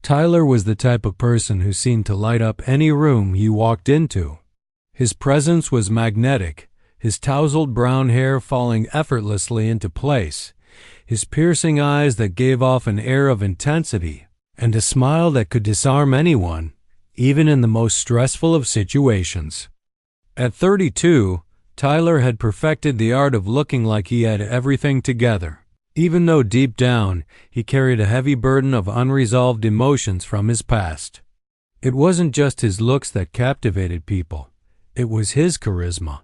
Tyler was the type of person who seemed to light up any room he walked into. His presence was magnetic, his tousled brown hair falling effortlessly into place, his piercing eyes that gave off an air of intensity, and a smile that could disarm anyone, even in the most stressful of situations. At 32, Tyler had perfected the art of looking like he had everything together, even though deep down he carried a heavy burden of unresolved emotions from his past. It wasn't just his looks that captivated people, it was his charisma.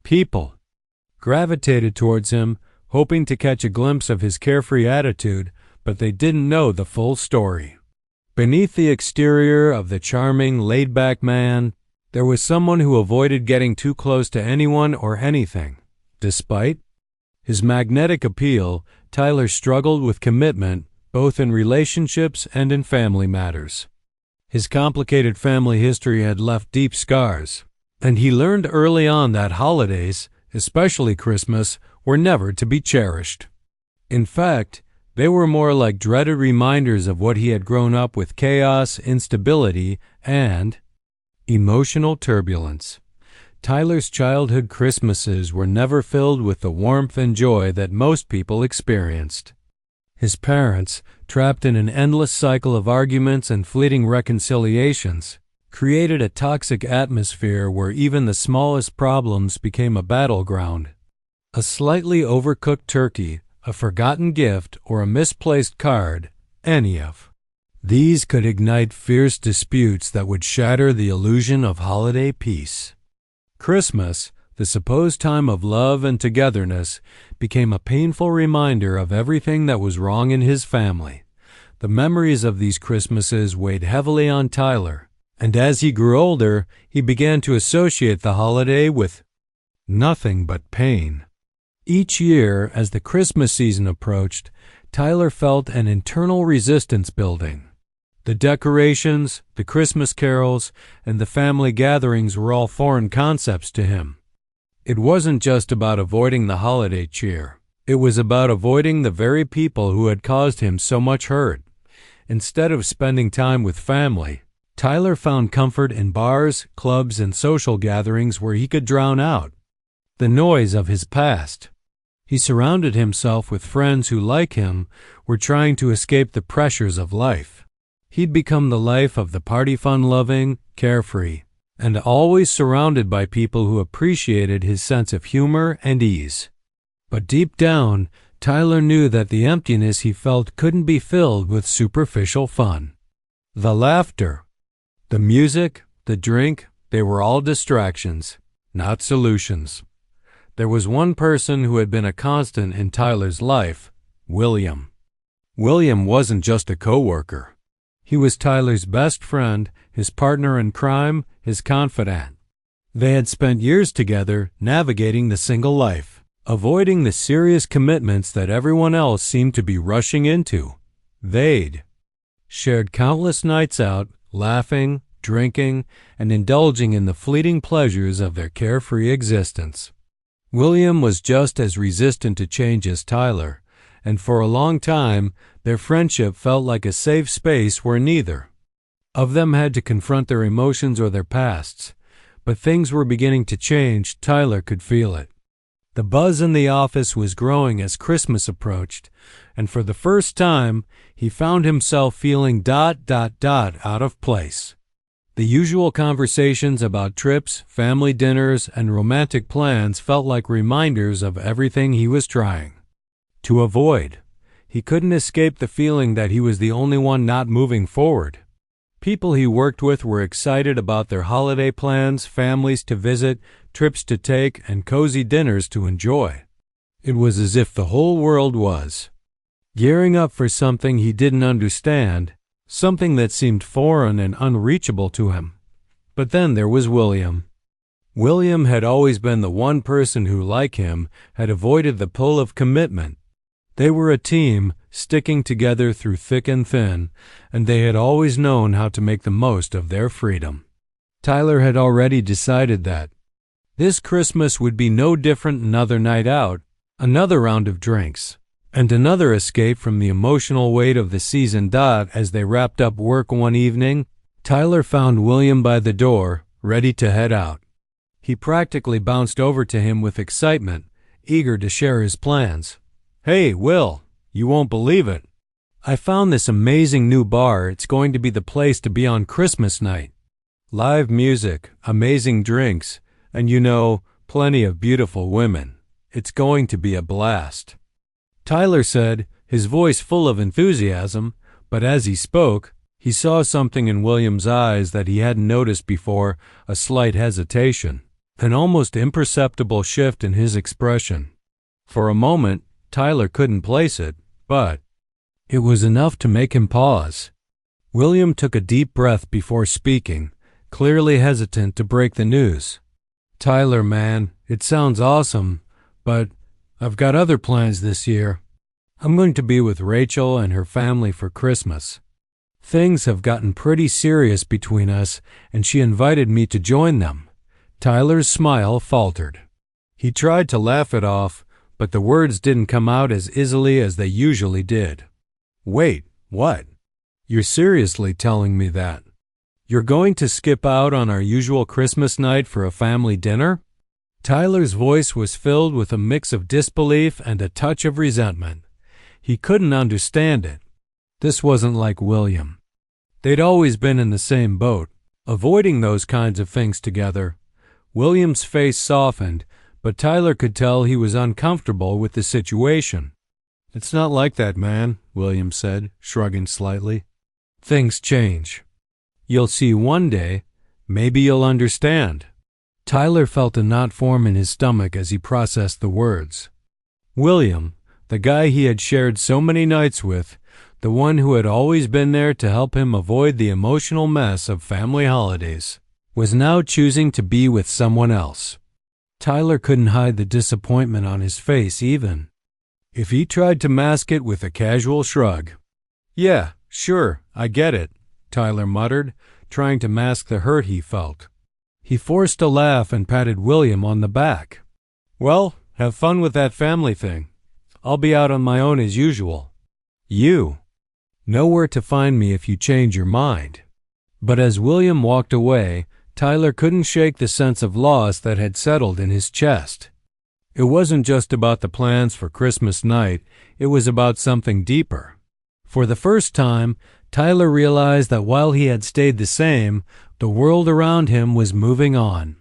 People gravitated towards him, hoping to catch a glimpse of his carefree attitude, but they didn't know the full story. Beneath the exterior of the charming, laid-back man, there was someone who avoided getting too close to anyone or anything. Despite his magnetic appeal, Tyler struggled with commitment, both in relationships and in family matters. His complicated family history had left deep scars, and he learned early on that holidays, especially Christmas, were never to be cherished. In fact, they were more like dreaded reminders of what he had grown up with: chaos, instability, and emotional turbulence. Tyler's childhood Christmases were never filled with the warmth and joy that most people experienced. His parents, trapped in an endless cycle of arguments and fleeting reconciliations, created a toxic atmosphere where even the smallest problems became a battleground. A slightly overcooked turkey, a forgotten gift, or a misplaced card, any of these could ignite fierce disputes that would shatter the illusion of holiday peace. Christmas, the supposed time of love and togetherness, became a painful reminder of everything that was wrong in his family. The memories of these Christmases weighed heavily on Tyler, and as he grew older, he began to associate the holiday with nothing but pain. Each year, as the Christmas season approached, Tyler felt an internal resistance building. The decorations, the Christmas carols, and the family gatherings were all foreign concepts to him. It wasn't just about avoiding the holiday cheer. It was about avoiding the very people who had caused him so much hurt. Instead of spending time with family, Tyler found comfort in bars, clubs, and social gatherings where he could drown out the noise of his past. He surrounded himself with friends who, like him, were trying to escape the pressures of life. He'd become the life of the party fun-loving, carefree, and always surrounded by people who appreciated his sense of humor and ease. But deep down, Tyler knew that the emptiness he felt couldn't be filled with superficial fun. The laughter, the music, the drink, they were all distractions, not solutions. There was one person who had been a constant in Tyler's life: William. William wasn't just a coworker. He was Tyler's best friend, his partner in crime, his confidant. They had spent years together navigating the single life, avoiding the serious commitments that everyone else seemed to be rushing into. They'd shared countless nights out, laughing, drinking, and indulging in the fleeting pleasures of their carefree existence. William was just as resistant to change as Tyler, and for a long time, their friendship felt like a safe space where neither of them had to confront their emotions or their pasts. But things were beginning to change. Tyler could feel it. The buzz in the office was growing as Christmas approached, and for the first time, he found himself feeling out of place. The usual conversations about trips, family dinners, and romantic plans felt like reminders of everything he was trying to avoid. He couldn't escape the feeling that he was the only one not moving forward. People he worked with were excited about their holiday plans, families to visit, trips to take, and cozy dinners to enjoy. It was as if the whole world was gearing up for something he didn't understand, something that seemed foreign and unreachable to him. But then there was William. William had always been the one person who, like him, had avoided the pull of commitment. They were a team, sticking together through thick and thin, and they had always known how to make the most of their freedom. Tyler had already decided that this Christmas would be no different. Another night out, another round of drinks, and another escape from the emotional weight of the season. As they wrapped up work one evening, Tyler found William by the door, ready to head out. He practically bounced over to him with excitement, eager to share his plans. "Hey, Will, you won't believe it. I found this amazing new bar. It's going to be the place to be on Christmas night. Live music, amazing drinks, and plenty of beautiful women. It's going to be a blast," Tyler said, his voice full of enthusiasm, but as he spoke, he saw something in William's eyes that he hadn't noticed before, a slight hesitation, an almost imperceptible shift in his expression. For a moment, Tyler couldn't place it, but it was enough to make him pause. William took a deep breath before speaking, clearly hesitant to break the news. "Tyler, man, it sounds awesome, but I've got other plans this year. I'm going to be with Rachel and her family for Christmas. Things have gotten pretty serious between us, and she invited me to join them." Tyler's smile faltered. He tried to laugh it off, but the words didn't come out as easily as they usually did. "Wait, what? You're seriously telling me that? You're going to skip out on our usual Christmas night for a family dinner?" Tyler's voice was filled with a mix of disbelief and a touch of resentment. He couldn't understand it. This wasn't like William. They'd always been in the same boat, avoiding those kinds of things together. William's face softened, but Tyler could tell he was uncomfortable with the situation. "It's not like that, man," William said, shrugging slightly. "Things change. You'll see one day. Maybe you'll understand." Tyler felt a knot form in his stomach as he processed the words. William, the guy he had shared so many nights with, the one who had always been there to help him avoid the emotional mess of family holidays, was now choosing to be with someone else. Tyler couldn't hide the disappointment on his face even if he tried to mask it with a casual shrug. "Yeah, sure, I get it," Tyler muttered, trying to mask the hurt he felt. He forced a laugh and patted William on the back. "Well, have fun with that family thing. I'll be out on my own as usual. You know where to find me if you change your mind." But as William walked away, Tyler couldn't shake the sense of loss that had settled in his chest. It wasn't just about the plans for Christmas night, it was about something deeper. For the first time, Tyler realized that while he had stayed the same, the world around him was moving on.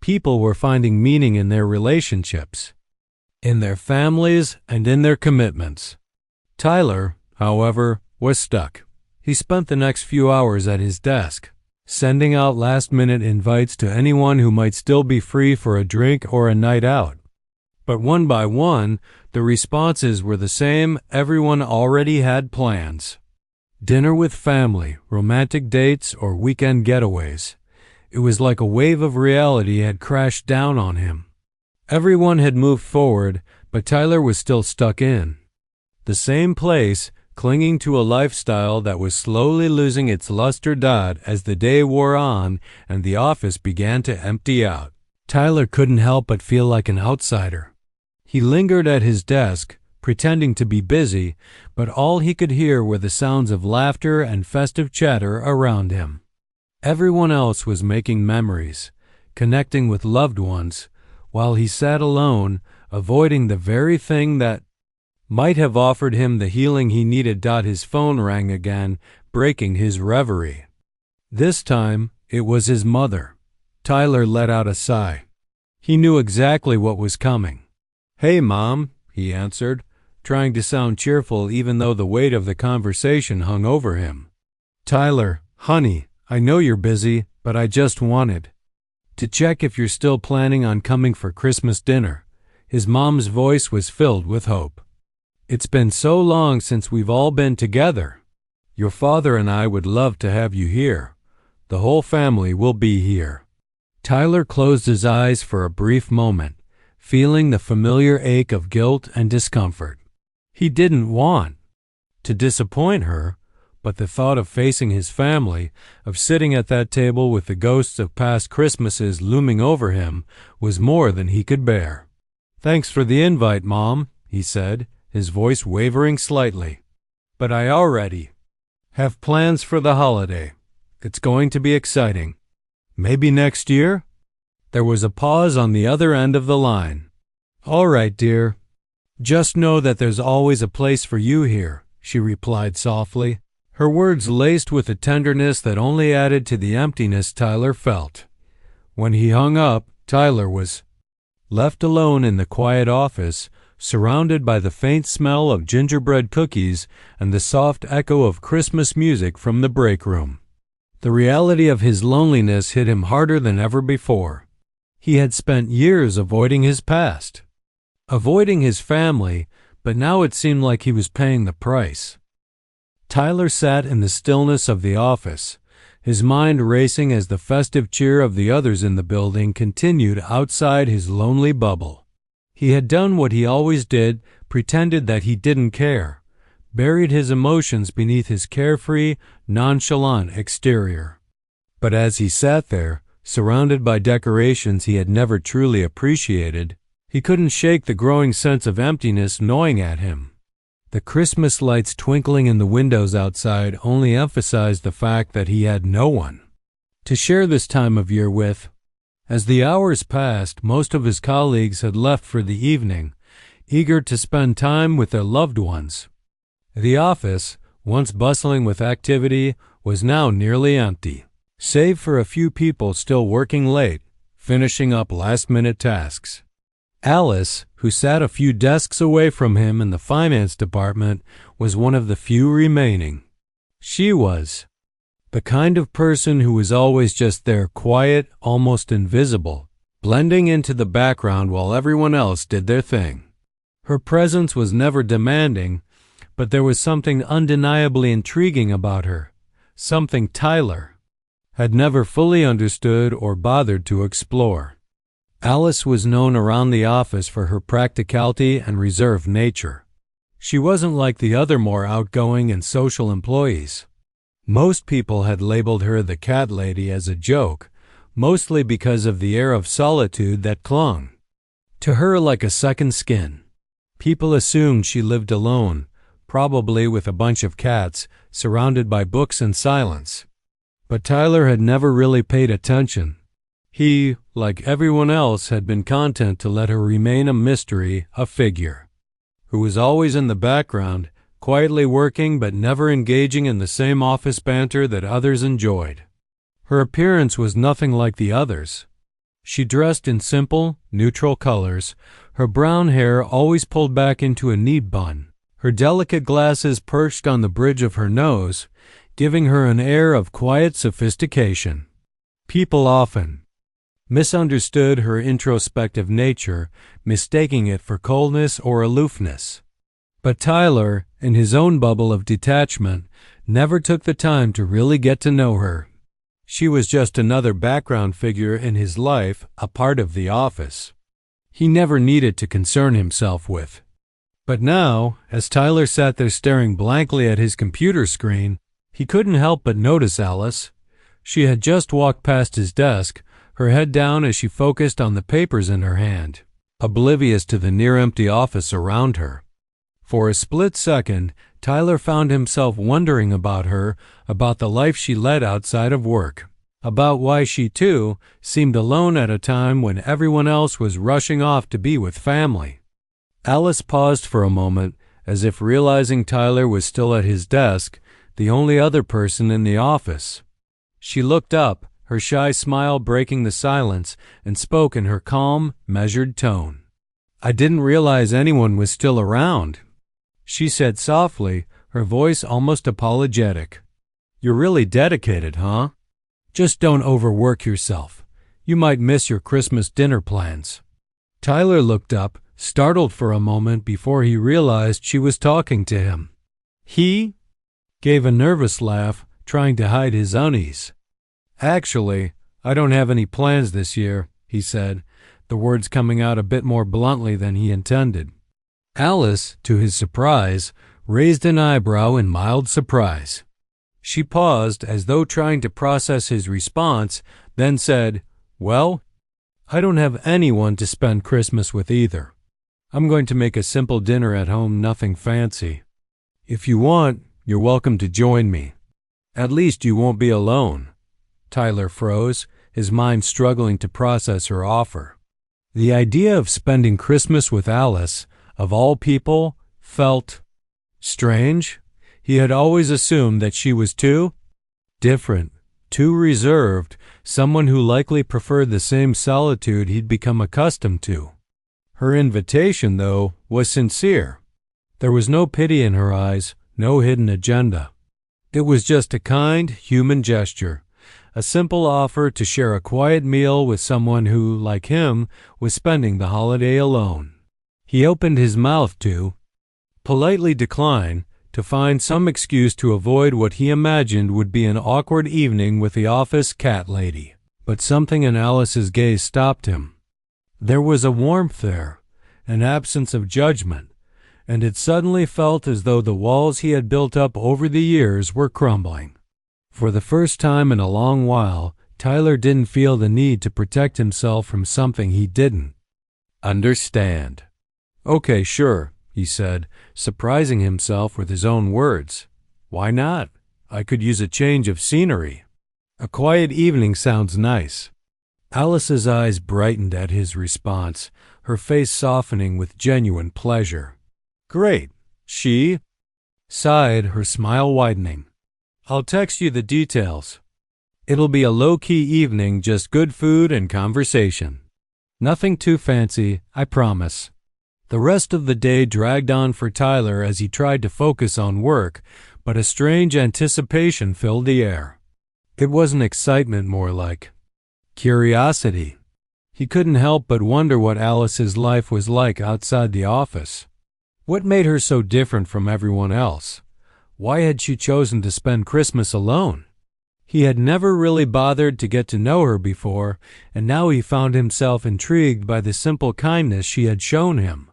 People were finding meaning in their relationships, in their families, and in their commitments. Tyler, however, was stuck. He spent the next few hours at his desk, sending out last-minute invites to anyone who might still be free for a drink or a night out. But one by one, the responses were the same. Everyone already had plans. Dinner with family, romantic dates, or weekend getaways. It was like a wave of reality had crashed down on him. Everyone had moved forward, but Tyler was still stuck in the same place, clinging to a lifestyle that was slowly losing its luster. As the day wore on and the office began to empty out, Tyler couldn't help but feel like an outsider. He lingered at his desk, pretending to be busy, but all he could hear were the sounds of laughter and festive chatter around him. Everyone else was making memories, connecting with loved ones, while he sat alone, avoiding the very thing that might have offered him the healing he needed. His phone rang again, breaking his reverie. This time, it was his mother. Tyler let out a sigh. He knew exactly what was coming. "Hey, Mom," he answered, trying to sound cheerful even though the weight of the conversation hung over him. "Tyler, honey, I know you're busy, but I just wanted to check if you're still planning on coming for Christmas dinner." His mom's voice was filled with hope. "It's been so long since we've all been together. Your father and I would love to have you here. The whole family will be here." Tyler closed his eyes for a brief moment, feeling the familiar ache of guilt and discomfort. He didn't want to disappoint her, but the thought of facing his family, of sitting at that table with the ghosts of past Christmases looming over him, was more than he could bear. "Thanks for the invite, Mom," he said, his voice wavering slightly. "But I already have plans for the holiday. It's going to be exciting. Maybe next year?" There was a pause on the other end of the line. "All right, dear. Just know that there's always a place for you here," she replied softly, her words laced with a tenderness that only added to the emptiness Tyler felt. When he hung up, Tyler was left alone in the quiet office, surrounded by the faint smell of gingerbread cookies and the soft echo of Christmas music from the break room. The reality of his loneliness hit him harder than ever before. He had spent years avoiding his past, avoiding his family, but now it seemed like he was paying the price. Tyler sat in the stillness of the office, his mind racing as the festive cheer of the others in the building continued outside his lonely bubble. He had done what he always did, pretended that he didn't care, buried his emotions beneath his carefree, nonchalant exterior. But as he sat there, surrounded by decorations he had never truly appreciated, he couldn't shake the growing sense of emptiness gnawing at him. The Christmas lights twinkling in the windows outside only emphasized the fact that he had no one to share this time of year with. As the hours passed, most of his colleagues had left for the evening, eager to spend time with their loved ones. The office, once bustling with activity, was now nearly empty, save for a few people still working late, finishing up last-minute tasks. Alice, who sat a few desks away from him in the finance department, was one of the few remaining. She was the kind of person who was always just there, quiet, almost invisible, blending into the background while everyone else did their thing. Her presence was never demanding, but there was something undeniably intriguing about her, something Tyler had never fully understood or bothered to explore. Alice was known around the office for her practicality and reserved nature. She wasn't like the other more outgoing and social employees. Most people had labeled her the cat lady as a joke, mostly because of the air of solitude that clung to her like a second skin. People assumed she lived alone, probably with a bunch of cats, surrounded by books and silence. But Tyler had never really paid attention. He, like everyone else, had been content to let her remain a mystery, a figure, who was always in the background, quietly working but never engaging in the same office banter that others enjoyed. Her appearance was nothing like the others. She dressed in simple, neutral colors, her brown hair always pulled back into a neat bun, her delicate glasses perched on the bridge of her nose, giving her an air of quiet sophistication. People often misunderstood her introspective nature, mistaking it for coldness or aloofness. But Tyler, in his own bubble of detachment, never took the time to really get to know her. She was just another background figure in his life, a part of the office he never needed to concern himself with. But now, as Tyler sat there staring blankly at his computer screen, he couldn't help but notice Alice. She had just walked past his desk, her head down as she focused on the papers in her hand, oblivious to the near-empty office around her. For a split second, Tyler found himself wondering about her, about the life she led outside of work, about why she, too, seemed alone at a time when everyone else was rushing off to be with family. Alice paused for a moment, as if realizing Tyler was still at his desk, the only other person in the office. She looked up, her shy smile breaking the silence, and spoke in her calm, measured tone. "I didn't realize anyone was still around," she said softly, her voice almost apologetic. "You're really dedicated, huh? Just don't overwork yourself. You might miss your Christmas dinner plans." Tyler looked up, startled for a moment before he realized she was talking to him. He gave a nervous laugh, trying to hide his unease. "Actually, I don't have any plans this year," he said, the words coming out a bit more bluntly than he intended. Alice, to his surprise, raised an eyebrow in mild surprise. She paused as though trying to process his response, then said, "Well, I don't have anyone to spend Christmas with either." I'm going to make a simple dinner at home, nothing fancy. If you want, you're welcome to join me. At least you won't be alone." Tyler froze, his mind struggling to process her offer. The idea of spending Christmas with Alice, of all people, felt strange. He had always assumed that she was too different, too reserved, someone who likely preferred the same solitude he'd become accustomed to. Her invitation, though, was sincere. There was no pity in her eyes, no hidden agenda. It was just a kind, human gesture, a simple offer to share a quiet meal with someone who, like him, was spending the holiday alone. He opened his mouth to politely decline, to find some excuse to avoid what he imagined would be an awkward evening with the office cat lady. But something in Alice's gaze stopped him. There was a warmth there, an absence of judgment, and it suddenly felt as though the walls he had built up over the years were crumbling. For the first time in a long while, Tyler didn't feel the need to protect himself from something he didn't understand. "Okay, sure," he said, surprising himself with his own words. "Why not? I could use a change of scenery. A quiet evening sounds nice." Alice's eyes brightened at his response, her face softening with genuine pleasure. "Great," she sighed, her smile widening. "I'll text you the details. It'll be a low-key evening, just good food and conversation. Nothing too fancy, I promise." The rest of the day dragged on for Tyler as he tried to focus on work, but a strange anticipation filled the air. It wasn't excitement, more like curiosity. He couldn't help but wonder what Alice's life was like outside the office. What made her so different from everyone else? Why had she chosen to spend Christmas alone? He had never really bothered to get to know her before, and now he found himself intrigued by the simple kindness she had shown him.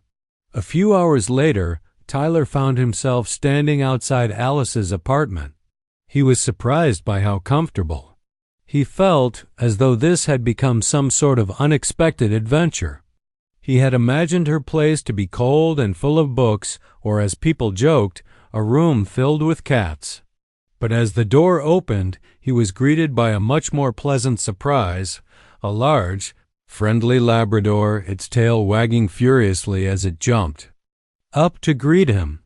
A few hours later, Tyler found himself standing outside Alice's apartment. He was surprised by how comfortable. He felt as though this had become some sort of unexpected adventure. He had imagined her place to be cold and full of books, or as people joked, a room filled with cats. But as the door opened, he was greeted by a much more pleasant surprise, a large, friendly Labrador, its tail wagging furiously as it jumped up to greet him.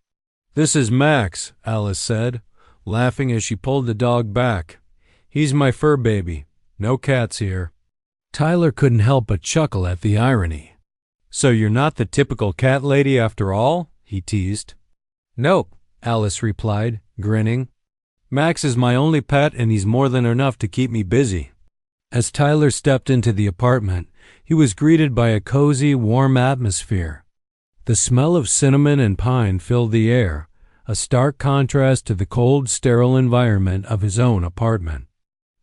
"This is Max," Alice said, laughing as she pulled the dog back. "He's my fur baby. No cats here." Tyler couldn't help but chuckle at the irony. "So you're not the typical cat lady after all?" he teased. "Nope," Alice replied, grinning. "Max is my only pet, and he's more than enough to keep me busy." As Tyler stepped into the apartment, he was greeted by a cozy, warm atmosphere. The smell of cinnamon and pine filled the air, a stark contrast to the cold, sterile environment of his own apartment.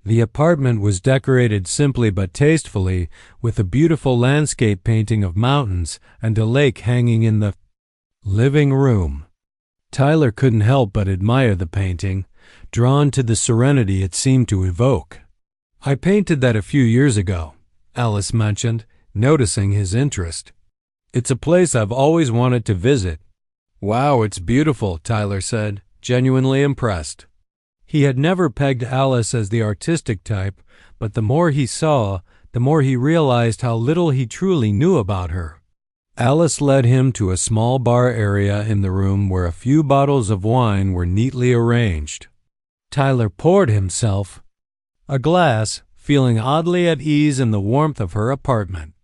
The apartment was decorated simply but tastefully, with a beautiful landscape painting of mountains and a lake hanging in the living room. Tyler couldn't help but admire the painting, drawn to the serenity it seemed to evoke. "I painted that a few years ago," Alice mentioned, noticing his interest. "It's a place I've always wanted to visit." "Wow, it's beautiful," Tyler said, genuinely impressed. He had never pegged Alice as the artistic type, but the more he saw, the more he realized how little he truly knew about her. Alice led him to a small bar area in the room where a few bottles of wine were neatly arranged. Tyler poured himself a glass, feeling oddly at ease in the warmth of her apartment.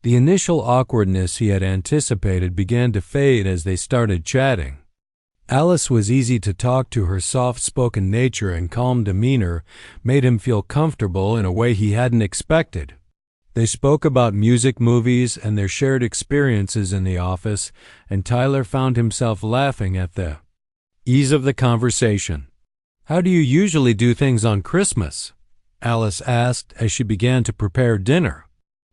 The initial awkwardness he had anticipated began to fade as they started chatting. Alice was easy to talk to. Her soft-spoken nature and calm demeanor made him feel comfortable in a way he hadn't expected. They spoke about music, movies, and their shared experiences in the office, and Tyler found himself laughing at the ease of the conversation. "How do you usually do things on Christmas?" Alice asked as she began to prepare dinner.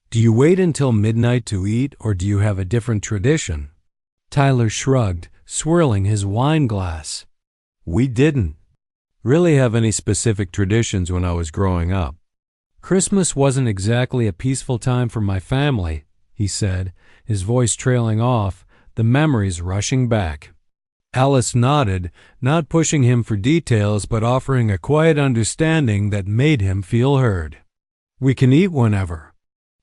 "Do you wait until midnight to eat, or do you have a different tradition?" Tyler shrugged, swirling his wine glass. "We didn't really have any specific traditions when I was growing up. Christmas wasn't exactly a peaceful time for my family," he said, his voice trailing off, the memories rushing back. Alice nodded, not pushing him for details but offering a quiet understanding that made him feel heard. "We can eat whenever,"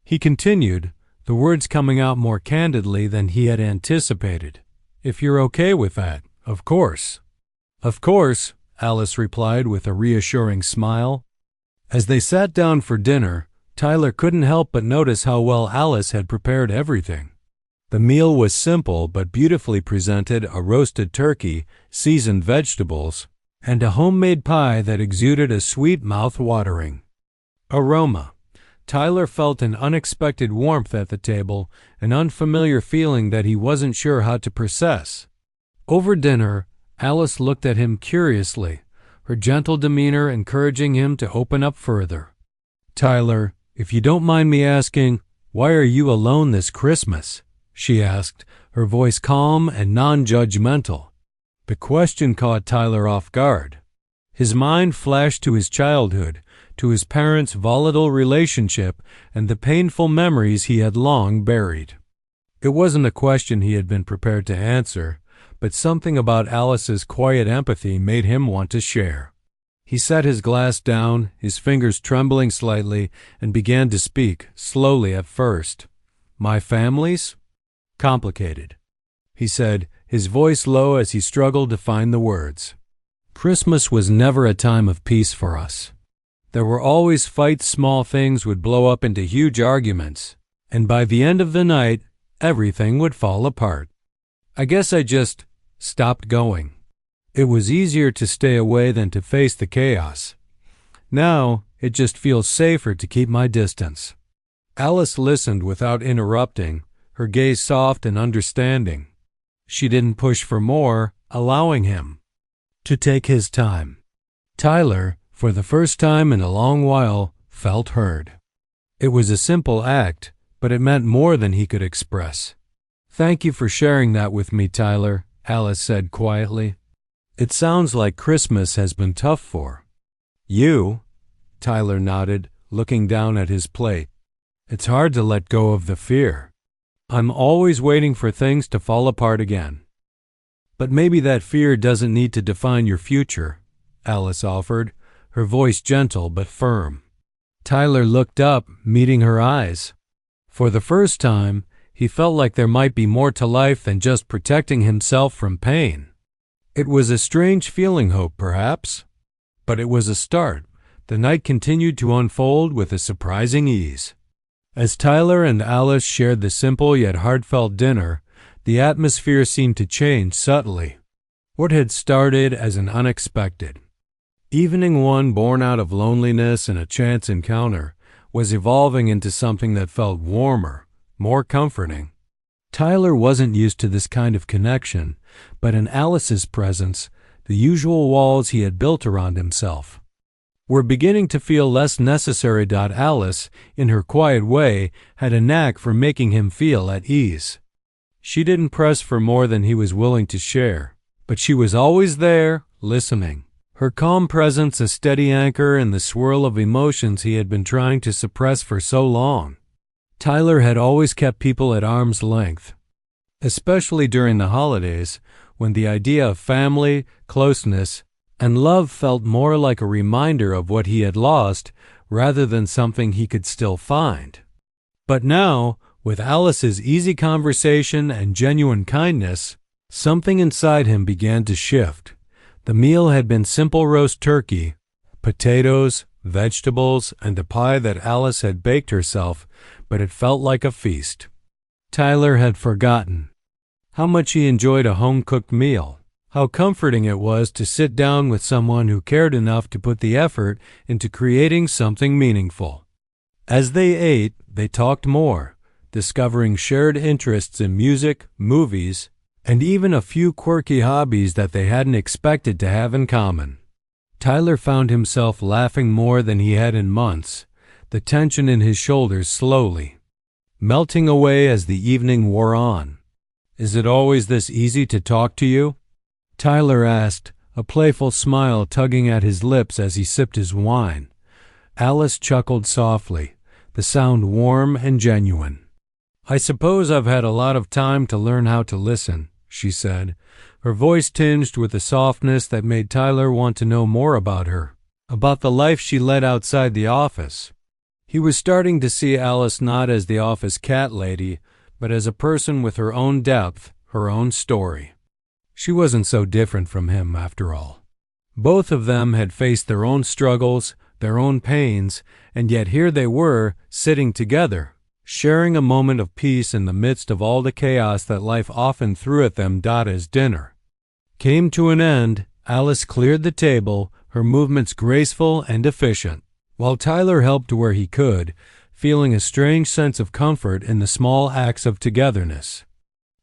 he continued, the words coming out more candidly than he had anticipated. "If you're okay with that, of course." "Of course," Alice replied with a reassuring smile. As they sat down for dinner, Tyler couldn't help but notice how well Alice had prepared everything. The meal was simple but beautifully presented: a roasted turkey, seasoned vegetables, and a homemade pie that exuded a sweet mouth-watering aroma. Tyler felt an unexpected warmth at the table, an unfamiliar feeling that he wasn't sure how to process. Over dinner, Alice looked at him curiously, her gentle demeanor encouraging him to open up further. "Tyler, if you don't mind me asking, why are you alone this Christmas?" she asked, her voice calm and non-judgmental. The question caught Tyler off guard. His mind flashed to his childhood, to his parents' volatile relationship, and the painful memories he had long buried. It wasn't a question he had been prepared to answer, but something about Alice's quiet empathy made him want to share. He set his glass down, his fingers trembling slightly, and began to speak, slowly at first. "My family's complicated," he said, his voice low as he struggled to find the words. "Christmas was never a time of peace for us. There were always fights, small things would blow up into huge arguments, and by the end of the night, everything would fall apart. I guess I just stopped going. It was easier to stay away than to face the chaos. Now, it just feels safer to keep my distance." Alice listened without interrupting, her gaze soft and understanding. She didn't push for more, allowing him to take his time. Tyler, for the first time in a long while, felt heard. It was a simple act, but it meant more than he could express. "Thank you for sharing that with me, Tyler," Alice said quietly. "It sounds like Christmas has been tough for you." Tyler nodded, looking down at his plate. "It's hard to let go of the fear. I'm always waiting for things to fall apart again." "But maybe that fear doesn't need to define your future," Alice offered, her voice gentle but firm. Tyler looked up, meeting her eyes. For the first time, he felt like there might be more to life than just protecting himself from pain. It was a strange feeling, hope, perhaps. But it was a start. The night continued to unfold with a surprising ease. As Tyler and Alice shared the simple yet heartfelt dinner, the atmosphere seemed to change subtly. What had started as an unexpected evening, one born out of loneliness and a chance encounter, was evolving into something that felt warmer, more comforting. Tyler wasn't used to this kind of connection, but in Alice's presence, the usual walls he had built around himself were beginning to feel less necessary. Alice, in her quiet way, had a knack for making him feel at ease. She didn't press for more than he was willing to share, but she was always there, listening. Her calm presence a steady anchor in the swirl of emotions he had been trying to suppress for so long. Tyler had always kept people at arm's length, especially during the holidays, when the idea of family, closeness, and love felt more like a reminder of what he had lost rather than something he could still find. But now, with Alice's easy conversation and genuine kindness, something inside him began to shift. The meal had been simple roast turkey, potatoes, vegetables, and a pie that Alice had baked herself, but it felt like a feast. Tyler had forgotten how much he enjoyed a home-cooked meal, how comforting it was to sit down with someone who cared enough to put the effort into creating something meaningful. As they ate, they talked more, discovering shared interests in music, movies, and even a few quirky hobbies that they hadn't expected to have in common. Tyler found himself laughing more than he had in months, the tension in his shoulders slowly melting away as the evening wore on. "Is it always this easy to talk to you?" Tyler asked, a playful smile tugging at his lips as he sipped his wine. Alice chuckled softly, the sound warm and genuine. "I suppose I've had a lot of time to learn how to listen," she said, her voice tinged with a softness that made Tyler want to know more about her, about the life she led outside the office. He was starting to see Alice not as the office cat lady, but as a person with her own depth, her own story. She wasn't so different from him, after all. Both of them had faced their own struggles, their own pains, and yet here they were, sitting together, sharing a moment of peace in the midst of all the chaos that life often threw at them. As dinner came to an end, Alice cleared the table, her movements graceful and efficient, while Tyler helped where he could, feeling a strange sense of comfort in the small acts of togetherness.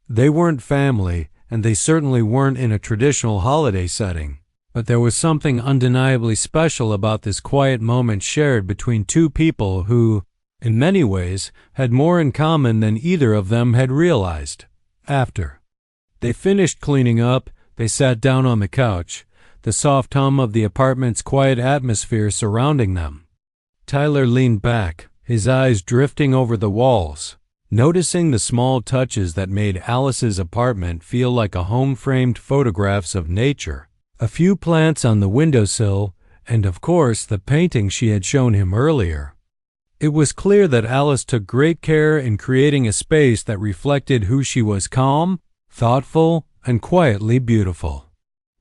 They weren't family, and they certainly weren't in a traditional holiday setting, but there was something undeniably special about this quiet moment shared between two people who, in many ways, had more in common than either of them had realized. After they finished cleaning up, they sat down on the couch, the soft hum of the apartment's quiet atmosphere surrounding them. Tyler leaned back, his eyes drifting over the walls, noticing the small touches that made Alice's apartment feel like a home framed photographs of nature. A few plants on the windowsill, and of course the painting she had shown him earlier. It was clear that Alice took great care in creating a space that reflected who she was: calm, thoughtful, and quietly beautiful.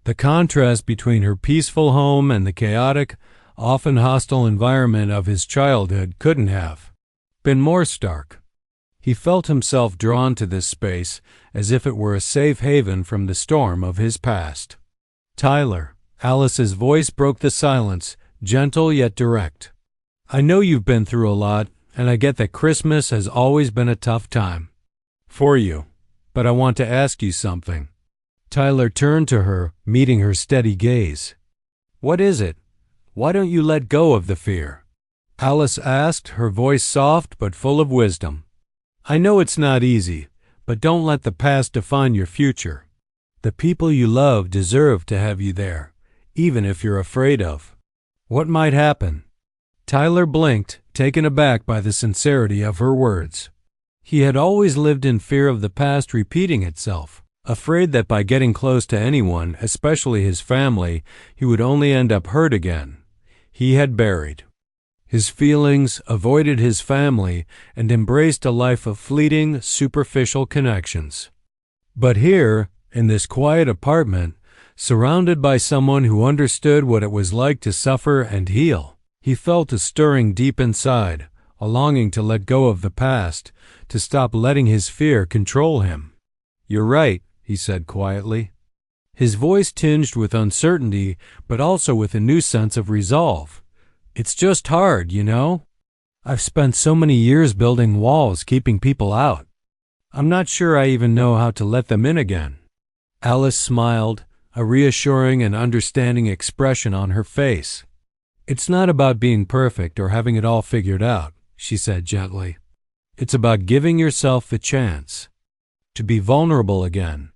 The contrast between her peaceful home and the chaotic, often hostile environment of his childhood couldn't have been more stark. He felt himself drawn to this space as if it were a safe haven from the storm of his past. "Tyler," Alice's voice broke the silence, gentle yet direct. "I know you've been through a lot, and I get that Christmas has always been a tough time for you, but I want to ask you something." Tyler turned to her, meeting her steady gaze. "What is it? Why don't you let go of the fear?" Alice asked, her voice soft but full of wisdom. "I know it's not easy, but don't let the past define your future. The people you love deserve to have you there, even if you're afraid of what might happen." Tyler blinked, taken aback by the sincerity of her words. He had always lived in fear of the past repeating itself, afraid that by getting close to anyone, especially his family, he would only end up hurt again. He had buried his feelings, avoided his family, and embraced a life of fleeting, superficial connections. But here, in this quiet apartment, surrounded by someone who understood what it was like to suffer and heal, he felt a stirring deep inside, a longing to let go of the past, to stop letting his fear control him. "You're right," he said quietly, his voice tinged with uncertainty, but also with a new sense of resolve. "It's just hard, you know? I've spent so many years building walls, keeping people out. I'm not sure I even know how to let them in again." Alice smiled, a reassuring and understanding expression on her face. "It's not about being perfect or having it all figured out," she said gently. "It's about giving yourself the chance to be vulnerable again,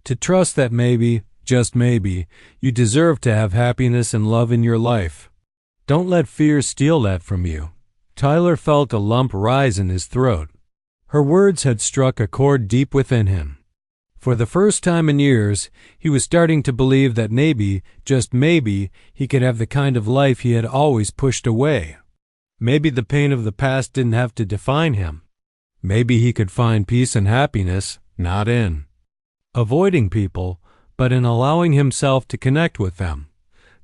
to trust that maybe, just maybe, you deserve to have happiness and love in your life. Don't let fear steal that from you." Tyler felt a lump rise in his throat. Her words had struck a chord deep within him. For the first time in years, he was starting to believe that maybe, just maybe, he could have the kind of life he had always pushed away. Maybe the pain of the past didn't have to define him. Maybe he could find peace and happiness, not in avoiding people, but in allowing himself to connect with them.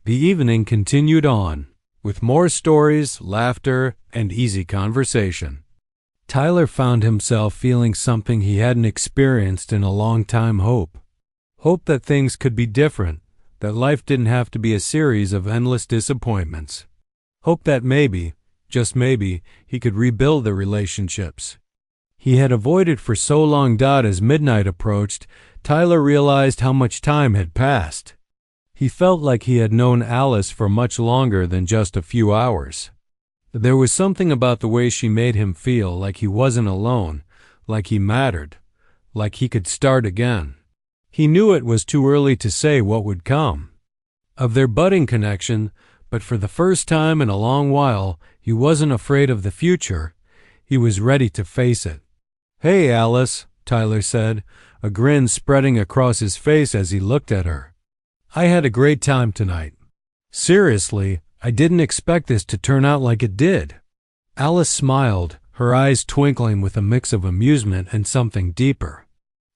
The evening continued on, with more stories, laughter, and easy conversation. Tyler found himself feeling something he hadn't experienced in a long time: hope. Hope that things could be different, that life didn't have to be a series of endless disappointments. Hope that maybe, just maybe, he could rebuild the relationships he had avoided for so long. As midnight approached, Tyler realized how much time had passed. He felt like he had known Alice for much longer than just a few hours. There was something about the way she made him feel like he wasn't alone, like he mattered, like he could start again. He knew it was too early to say what would come of their budding connection, but for the first time in a long while, he wasn't afraid of the future. He was ready to face it. "Hey, Alice," Tyler said, a grin spreading across his face as he looked at her. "I had a great time tonight. Seriously, I didn't expect this to turn out like it did." Alice smiled, her eyes twinkling with a mix of amusement and something deeper.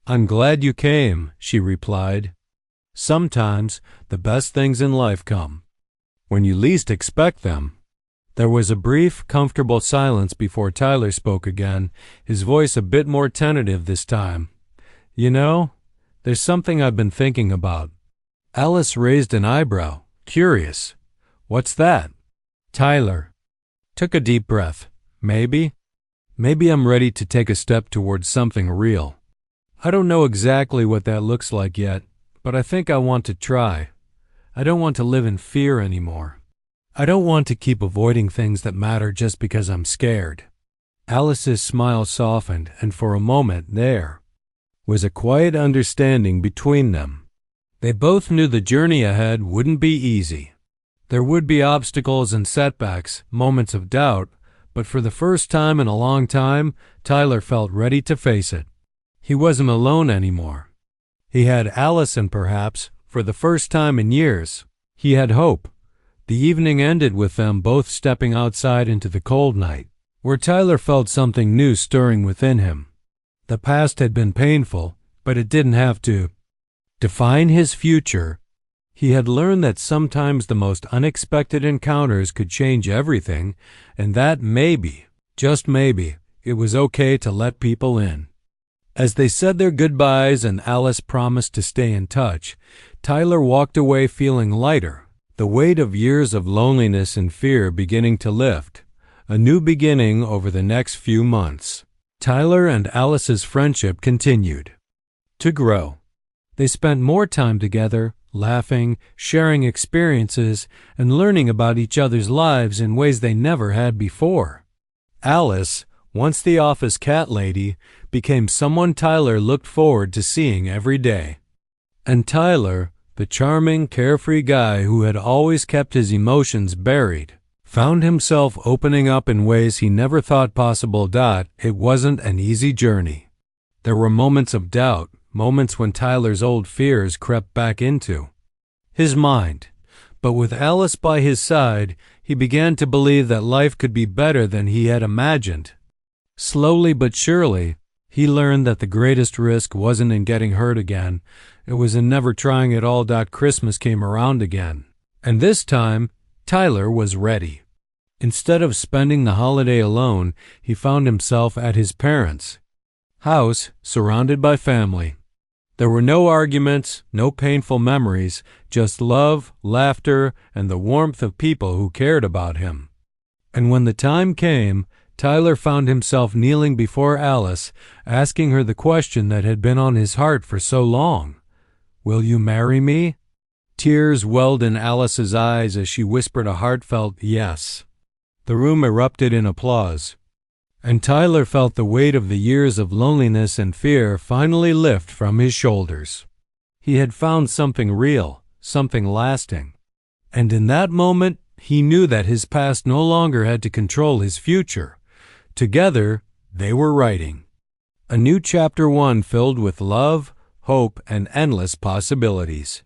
"I'm glad you came," she replied. "Sometimes the best things in life come when you least expect them." There was a brief, comfortable silence before Tyler spoke again, his voice a bit more tentative this time. "You know, there's something I've been thinking about." Alice raised an eyebrow, curious. "What's that?" Tyler took a deep breath. Maybe I'm ready to take a step towards something real. I don't know exactly what that looks like yet, but I think I want to try. I don't want to live in fear anymore. I don't want to keep avoiding things that matter just because I'm scared." Alice's smile softened, and for a moment there was a quiet understanding between them. They both knew the journey ahead wouldn't be easy. There would be obstacles and setbacks, moments of doubt, but for the first time in a long time, Tyler felt ready to face it. He wasn't alone anymore. He had Alice, and perhaps, for the first time in years, he had hope. The evening ended with them both stepping outside into the cold night, where Tyler felt something new stirring within him. The past had been painful, but it didn't have to define his future. He had learned that sometimes the most unexpected encounters could change everything, and that maybe, just maybe, it was okay to let people in. As they said their goodbyes and Alice promised to stay in touch, Tyler walked away feeling lighter, the weight of years of loneliness and fear beginning to lift, a new beginning over the next few months. Tyler and Alice's friendship continued to grow. They spent more time together, laughing, sharing experiences, and learning about each other's lives in ways they never had before. Alice, once the office cat lady, became someone Tyler looked forward to seeing every day. And Tyler, the charming, carefree guy who had always kept his emotions buried, found himself opening up in ways he never thought possible. It wasn't an easy journey. There were moments of doubt, moments when Tyler's old fears crept back into his mind. But with Alice by his side, he began to believe that life could be better than he had imagined. Slowly but surely, he learned that the greatest risk wasn't in getting hurt again. It was in never trying at all. Christmas came around again. And this time, Tyler was ready. Instead of spending the holiday alone, he found himself at his parents' house, surrounded by family. There were no arguments, no painful memories, just love, laughter, and the warmth of people who cared about him. And when the time came, Tyler found himself kneeling before Alice, asking her the question that had been on his heart for so long. "Will you marry me?" Tears welled in Alice's eyes as she whispered a heartfelt yes. The room erupted in applause, and Tyler felt the weight of the years of loneliness and fear finally lift from his shoulders. He had found something real, something lasting. And in that moment, he knew that his past no longer had to control his future. Together, they were writing a new chapter, one filled with love, hope, and endless possibilities.